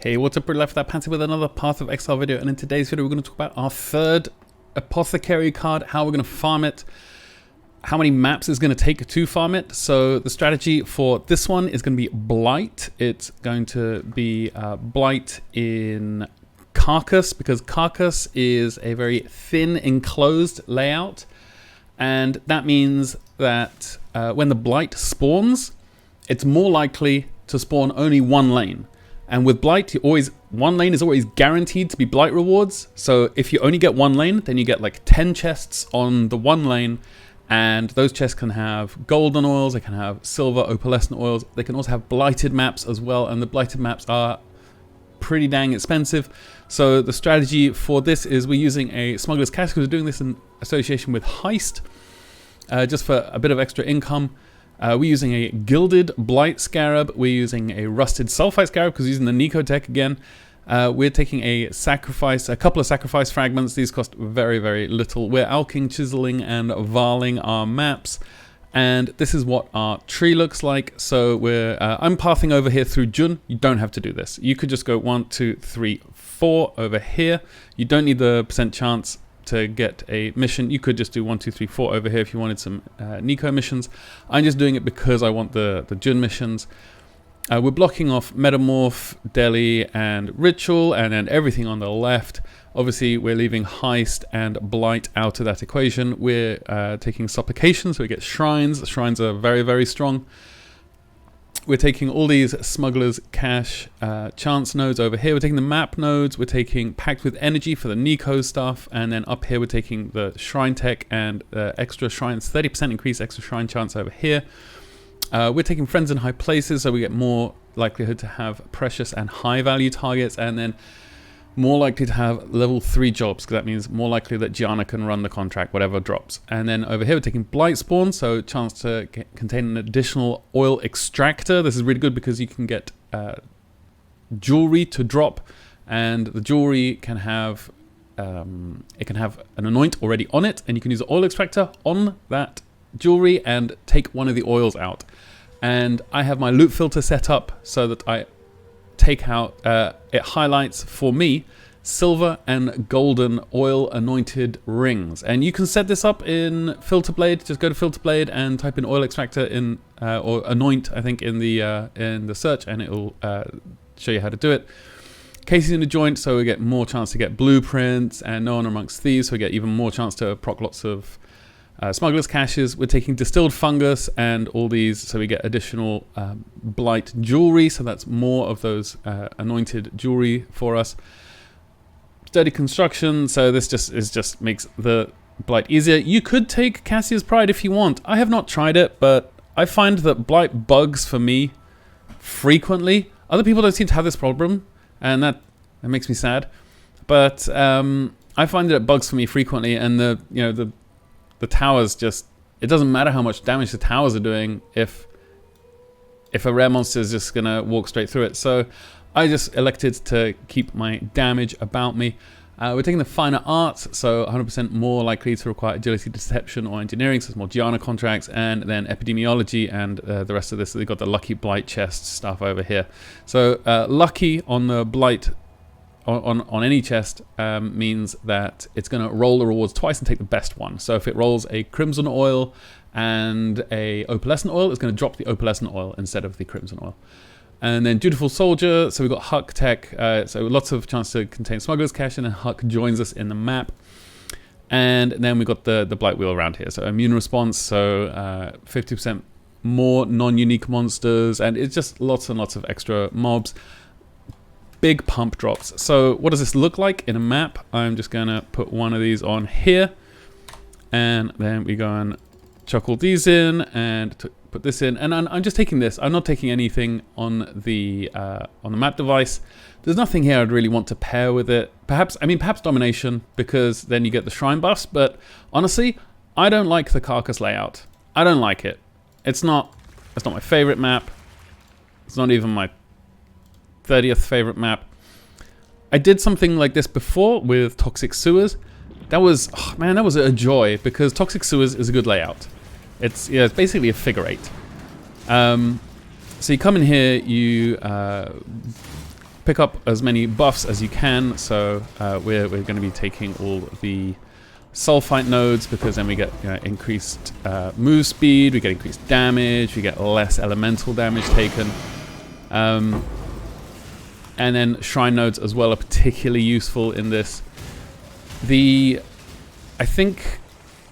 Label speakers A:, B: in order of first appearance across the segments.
A: Hey, what's up, Life Without Pants with another Path of Exile video, and in today's video we're going to talk about our third Apothecary card, how we're going to farm it, how many maps it's going to take to farm it. So the strategy for this one is going to be Blight. It's going to be Blight in Carcass, because Carcass is a very thin enclosed layout, and that means that when the Blight spawns, it's more likely to spawn only one lane. And with Blight, one lane is always guaranteed to be Blight rewards. So if you only get one lane, then you get like 10 chests on the one lane. And those chests can have golden oils, they can have silver opalescent oils. They can also have blighted maps as well. And the blighted maps are pretty dang expensive. So the strategy for this is we're using a Smuggler's Cache, because we're doing this in association with Heist, just for a bit of extra income. We're using a Gilded Blight Scarab. We're using a Rusted Sulfite Scarab because we're using the Nico tech again. We're taking a couple of sacrifice fragments. These cost very, very little. We're alking, chiseling, and varling our maps. And this is what our tree looks like. So I'm pathing over here through Jun. You don't have to do this. You could just go 1, 2, 3, 4 over here. You don't need the % chance to get a mission. You could just do 1, 2, 3, 4 over here if you wanted some Nico missions. I'm just doing it because I want the Jun missions. We're blocking off Metamorph, Deli, and Ritual, and then everything on the left. Obviously, we're leaving Heist and Blight out of that equation. We're taking Supplication, so we get Shrines. Shrines are very, very strong. We're taking all these Smuggler's Cache chance nodes over here. We're taking the map nodes. We're taking Packed with Energy for the Nico stuff. And then up here, we're taking the Shrine Tech and extra shrines, 30% increase extra shrine chance over here. We're taking Friends in High Places, so we get more likelihood to have precious and high value targets. And then more likely to have level 3 jobs, because that means more likely that Gianna can run the contract, whatever drops. And then over here we're taking Blight Spawn, so chance to contain an additional oil extractor. This is really good because you can get jewelry to drop, and the jewelry can have an anoint already on it, and you can use the oil extractor on that jewelry and take one of the oils out. And I have my loot filter set up so that I take out, it highlights for me silver and golden oil anointed rings, and you can set this up in Filterblade. Just go to Filterblade and type in oil extractor in or anoint, I think, in the search, and it'll show you how to do it. Casing in the joint, so we get more chance to get blueprints, and no one amongst thieves, so we get even more chance to proc lots of Smuggler's Caches. We're taking Distilled Fungus and all these, so we get additional Blight jewelry, so that's more of those anointed jewelry for us. Sturdy Construction, so this just makes the Blight easier. You could take Cassia's Pride if you want. I have not tried it, but I find that Blight bugs for me frequently. Other people don't seem to have this problem, and that makes me sad. But I find that it bugs for me frequently, and the towers just, it doesn't matter how much damage the towers are doing if a rare monster is just gonna walk straight through it. So I just elected to keep my damage about me. We're taking the Finer Arts, so 100% more likely to require Agility, Deception, or Engineering, so it's more Gianna contracts, and then Epidemiology, and the rest of this. So they've got the Lucky Blight chest stuff over here. So Lucky on the Blight on any chest means that it's going to roll the rewards twice and take the best one. So if it rolls a Crimson Oil and a Opalescent Oil, it's going to drop the Opalescent Oil instead of the Crimson Oil. And then Dutiful Soldier, so we've got Huck Tech, so lots of chance to contain Smuggler's Cache, and then Huck joins us in the map. And then we've got the Blight Wheel around here, so Immune Response, so 50% more non-unique monsters, and it's just lots and lots of extra mobs. Big pump drops. So what does this look like in a map? I'm just gonna put one of these on here, and then we go and chuck all these in and put this in, and I'm just taking this. I'm not taking anything on the map device. There's nothing here I'd really want to pair with it. Perhaps Domination, because then you get the shrine buffs, but honestly, I don't like the Carcass layout. I don't like it. It's not my favorite map. It's not even my 30th favorite map. I did something like this before with Toxic Sewers. That was, oh man, that was a joy, because Toxic Sewers is a good layout. It's basically a figure 8. So you come in here, you pick up as many buffs as you can. So we're going to be taking all the sulfite nodes, because then we get increased move speed, we get increased damage, we get less elemental damage taken. And then shrine nodes as well are particularly useful in this. I think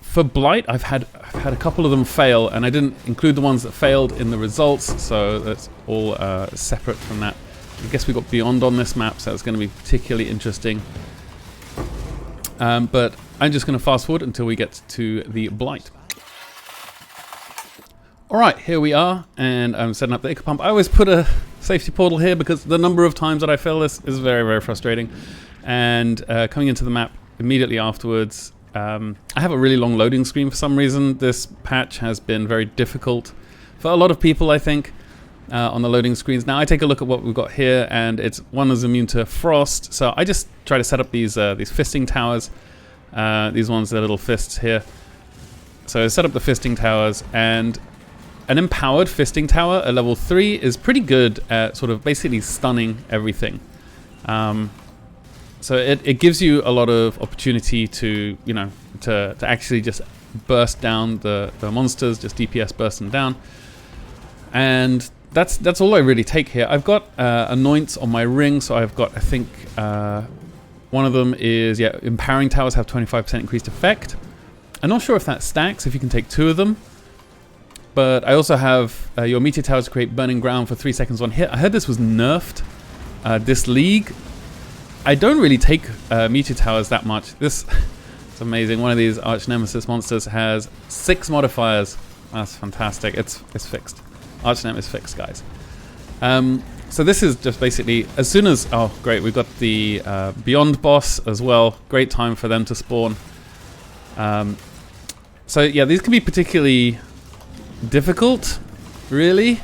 A: for Blight, I've had a couple of them fail, and I didn't include the ones that failed in the results, so that's all separate from that. I guess we got Beyond on this map, so that's going to be particularly interesting. But I'm just going to fast forward until we get to the Blight. Alright, here we are, and I'm setting up the Ichor Pump. I always put a safety portal here because the number of times that I fail this is very, very frustrating. And coming into the map immediately afterwards, I have a really long loading screen for some reason. This patch has been very difficult for a lot of people, I think, on the loading screens. Now I take a look at what we've got here, and it's one is immune to frost. So I just try to set up these fisting towers. These ones, the little fists here. So I set up the fisting towers, and an empowered fisting tower at level 3 is pretty good at sort of basically stunning everything. So it gives you a lot of opportunity to, to actually just burst down the monsters, just DPS burst them down. And that's all I really take here. I've got anoints on my ring, so I've got, I think, one of them is, empowering towers have 25% increased effect. I'm not sure if that stacks, if you can take 2 of them. But I also have your meteor towers create burning ground for 3 seconds on hit. I heard this was nerfed this league. I don't really take meteor towers that much. It's amazing. One of these arch nemesis monsters has 6 modifiers. That's fantastic. It's fixed. Arch nem is fixed, guys. So this is just basically as soon as great, we've got the Beyond boss as well. Great time for them to spawn. So yeah, these can be particularly difficult, really.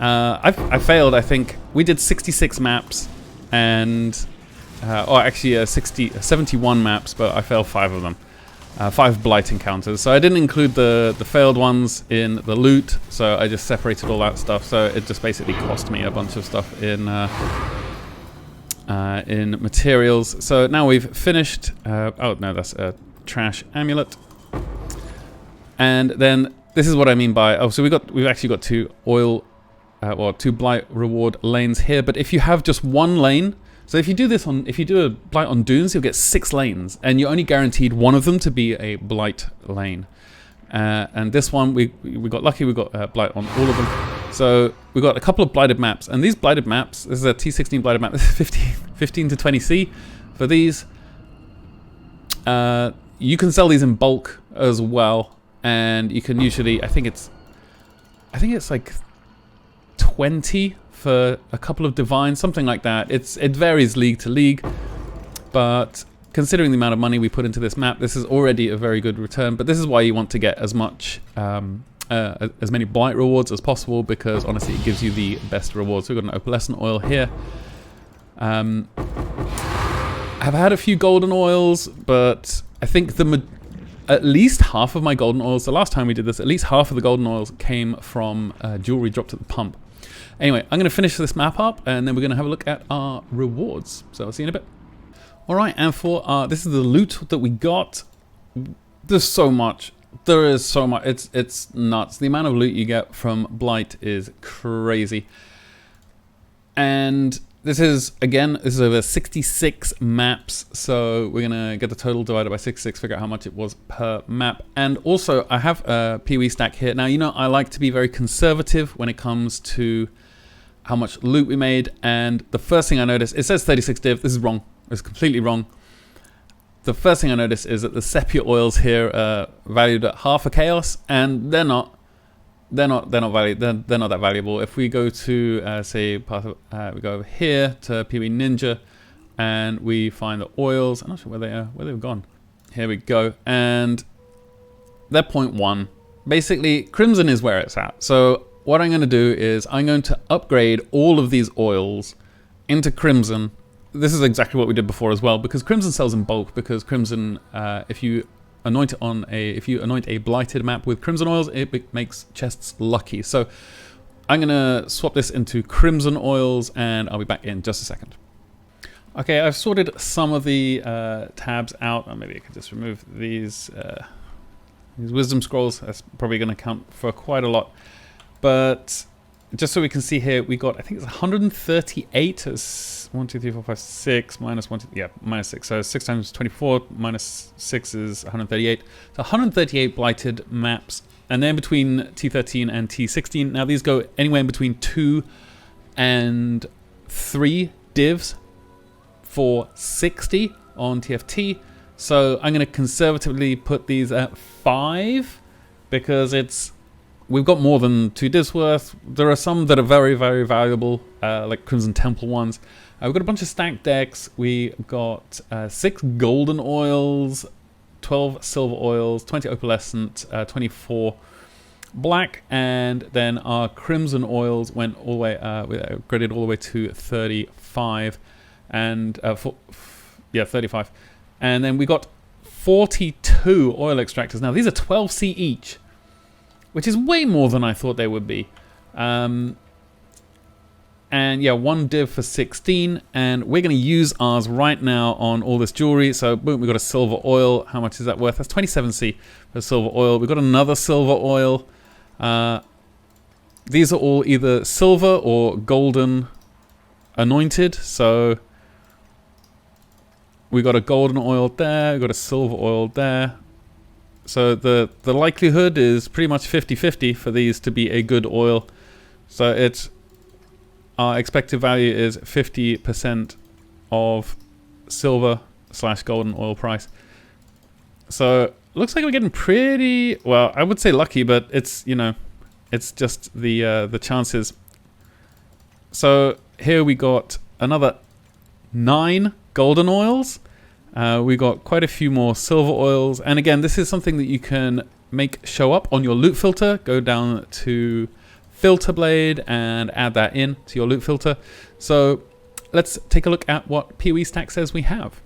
A: I failed. I think we did 66 maps, and or actually 71 maps, but I failed 5 of them. 5 Blight encounters. So I didn't include the failed ones in the loot. So I just separated all that stuff. So it just basically cost me a bunch of stuff in materials. So now we've finished. Oh no, that's a trash amulet. And then this is what I mean by so we've actually got 2 oil, 2 Blight reward lanes here. But if you have just 1 lane, so if you do a Blight on Dunes, you'll get 6 lanes, and you're only guaranteed 1 of them to be a Blight lane. And this one we got lucky. We got Blight on all of them. So we got a couple of blighted maps, and these blighted maps. This is a T16 blighted map. This is 15 to 20C for these. You can sell these in bulk as well. And you can usually, I think it's like 20 for a couple of divines, something like that. It varies league to league, but considering the amount of money we put into this map, this is already a very good return. But this is why you want to get as much, as many Blight rewards as possible, because honestly, it gives you the best rewards. So we've got an opalescent oil here. I've had a few golden oils, but I think at least half of my golden oils, the last time we did this, at least half of the golden oils came from jewelry dropped at the pump. Anyway, I'm going to finish this map up, and then we're going to have a look at our rewards. So I'll see you in a bit. Alright, and for this is the loot that we got. There's so much. There is so much. It's nuts. The amount of loot you get from Blight is crazy. And this is over 66 maps, so we're gonna get the total divided by 66, figure out how much it was per map. And also, I have a Pee-wee stack here. Now, I like to be very conservative when it comes to how much loot we made, and the first thing I noticed, it says 36 div, this is wrong, it's completely wrong. The first thing I noticed is that the sepia oils here are valued at half a chaos, and they're not that valuable. If we go to say we go over here to Pee-wee Ninja, and we find the oils. I'm not sure where they've gone. Here we go, and they're 0.1. Basically, Crimson is where it's at. So what I'm going to do is I'm going to upgrade all of these oils into Crimson. This is exactly what we did before as well, because Crimson sells in bulk. Because Crimson, if you anoint a blighted map with Crimson oils, it makes chests lucky. So I'm gonna swap this into crimson oils, and I'll be back in just a second. Okay, I've sorted some of the tabs out. Or maybe I could just remove these wisdom scrolls. That's probably going to count for quite a lot. But just so we can see here, we got, I think it's 138 as 1, 2, 3, 4, 5, 6 minus 1, 2, yeah, minus 6. So 6 times 24 minus 6 is 138. So 138 blighted maps. And then between T13 and T16. Now these go anywhere in between 2 and 3 divs for 60 on TFT. So I'm going to conservatively put these at 5 because we've got more than 2 divs worth. There are some that are very, very valuable, like Crimson Temple ones. We've got a bunch of stacked decks. We got 6 golden oils, 12 silver oils, 20 opalescent, 24 black, and then our crimson oils went all the way, we upgraded all the way to 35. And 35, and then we got 42 oil extractors. Now these are 12C each, which is way more than I thought they would be. And yeah, 1 div for 16, and we're going to use ours right now on all this jewelry. So boom, we got a silver oil. How much is that worth? That's 27C for silver oil. We've got another silver oil. These are all either silver or golden anointed. So we got a golden oil there, we got a silver oil there. So the likelihood is pretty much 50-50 for these to be a good oil. So our expected value is 50% of silver / golden oil price. So looks like we're getting pretty, well, I would say lucky, but it's, you know, it's just the chances. So here we got another 9 golden oils. We got quite a few more silver oils, and again, this is something that you can make show up on your loot filter. Go down to filter blade and add that in to your loot filter. So let's take a look at what PoE Stack says we have.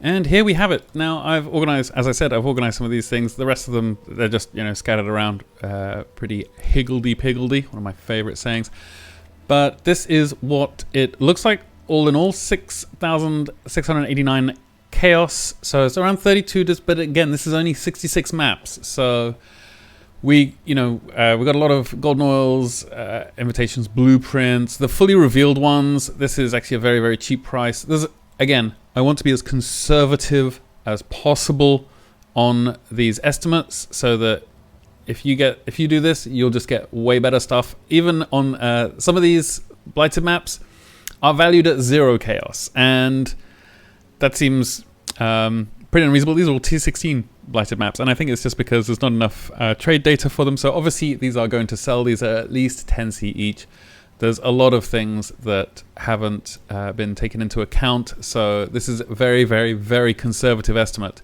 A: And here we have it. Now I've organized, as I said, I've organized some of these things. The rest of them, they're just, you know, scattered around, pretty higgledy-piggledy, one of my favorite sayings. But this is what it looks like. All in all, 6,689 chaos. So it's around 32, but again, this is only 66 maps. So we got a lot of golden oils, invitations, blueprints, the fully revealed ones. This is actually a very, very cheap price. Again, I want to be as conservative as possible on these estimates so that if you do this, you'll just get way better stuff. Even on some of these blighted maps are valued at 0 chaos, and that seems pretty unreasonable. These are all T16 blighted maps, and I think it's just because there's not enough trade data for them. So obviously these are going to sell. These are at least 10C each. There's a lot of things that haven't been taken into account, so this is a very, very, very conservative estimate.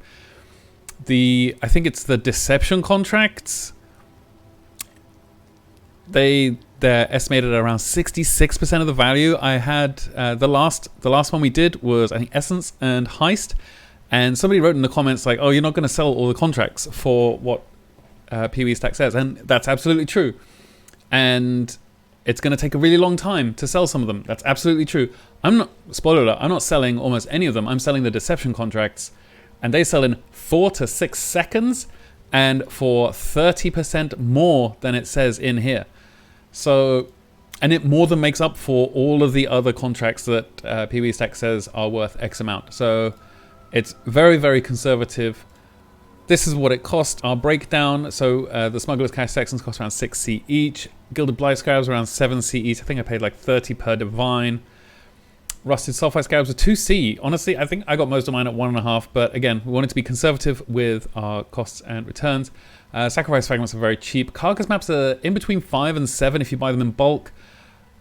A: I think it's the deception contracts. They're estimated at around 66% of the value. I had the last one we did was, I think, Essence and Heist, and somebody wrote in the comments like, "Oh, you're not going to sell all the contracts for what PoE Stack says," and that's absolutely true. And it's going to take a really long time to sell some of them. That's absolutely true. Spoiler alert, I'm not selling almost any of them. I'm selling the deception contracts, and they sell in 4 to 6 seconds, and for 30% more than it says in here. So, and it more than makes up for all of the other contracts that PoE Stack says are worth X amount. So it's very, very conservative. This is what it cost, our breakdown. So the Smuggler's Cache sections cost around 6C each. Gilded Blight Scarabs around 7C each. I think I paid like 30 per divine. Rusted Sulfite Scarabs are 2C. Honestly, I think I got most of mine at 1.5, but again, we wanted to be conservative with our costs and returns. Sacrifice Fragments are very cheap. Carcass maps are in between 5 and 7 if you buy them in bulk.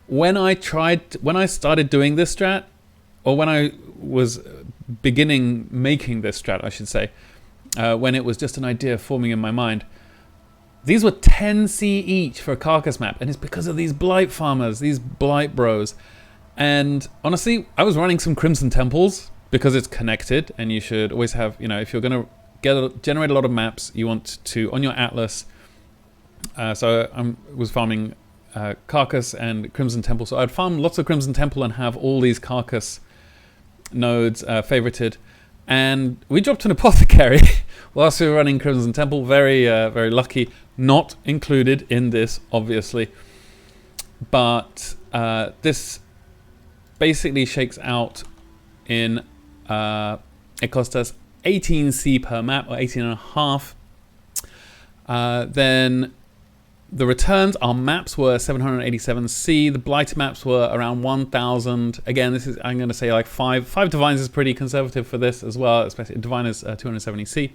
A: When I started doing this strat, or when I was making this strat, I should say, when it was just an idea forming in my mind, these were 10C each for a Carcass map, and it's because of these Blight farmers, these Blight bros. And honestly, I was running some Crimson Temples because it's connected, and you should always have, if you're going to generate a lot of maps, you want to, on your Atlas, so I was farming Carcass and Crimson Temple. So I'd farm lots of Crimson Temple and have all these Carcass nodes favorited. And we dropped an Apothecary whilst we were running Crimson Temple. Very, very lucky. Not included in this, obviously. But this basically shakes out in... it cost us 18C per map, or 18.5. Then the returns, our maps were 787C. The Blight maps were around 1,000. Again, this is, I'm going to say like 5 Divines is pretty conservative for this as well, especially Divine is 270C,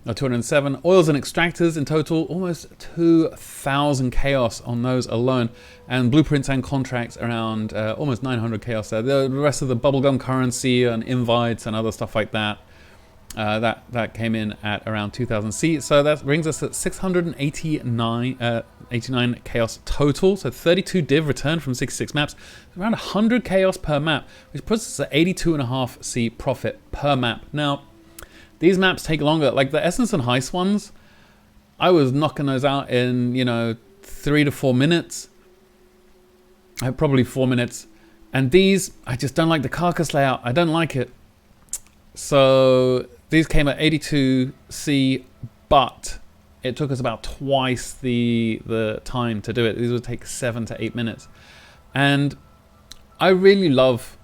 A: or 207. Oils and Extractors in total, almost 2,000 Chaos on those alone. And Blueprints and Contracts around almost 900 Chaos there. The rest of the Bubblegum Currency and Invites and other stuff like that, that came in at around 2,000 C. So that brings us at 689 Chaos total. So 32 Div returned from 66 maps. Around 100 Chaos per map, which puts us at 82.5 C profit per map. Now, these maps take longer. Like the Essence and Heist ones, I was knocking those out in, you know, 3 to 4 minutes. Probably 4 minutes. And these, I just don't like the Carcass layout. I don't like it. So these came at 82C, but it took us about twice the time to do it. These would take 7 to 8 minutes. And I really love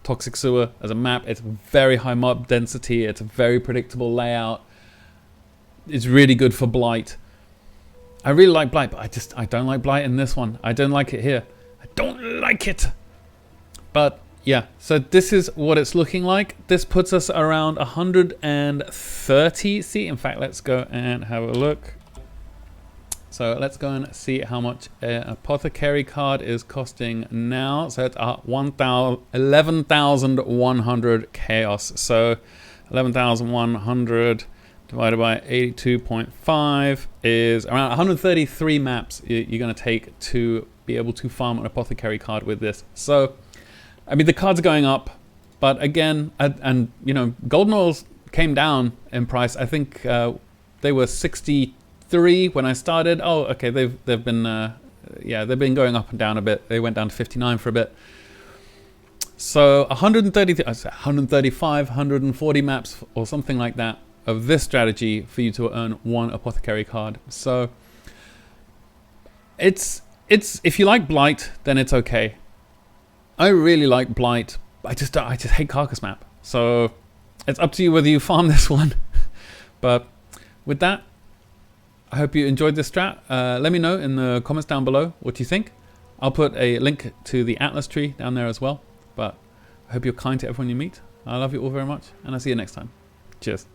A: Toxic Sewer as a map. It's very high mob density. It's a very predictable layout. It's really good for Blight. I really like Blight, but I don't like Blight in this one. I don't like it here. I don't like it. But yeah, so this is what it's looking like. This puts us around 130 C. In fact, let's go and have a look. So let's go and see how much an Apothecary card is costing now. So it's 11,100 Chaos. So 11,100 divided by 82.5 is around 133 maps you're going to take to be able to farm an Apothecary card with this. So I mean, the cards are going up, but again, and you know, golden oils came down in price. I think they were 63 when I started. Oh, okay, they've been yeah, they've been going up and down a bit. They went down to 59 for a bit. So 135, 140 maps or something like that of this strategy for you to earn one Apothecary card. So it's if you like Blight, then it's okay. I really like Blight. I just hate Carcass map. So it's up to you whether you farm this one. But with that, I hope you enjoyed this strat. Let me know in the comments down below what you think. I'll put a link to the Atlas tree down there as well. But I hope you're kind to everyone you meet. I love you all very much, and I'll see you next time. Cheers.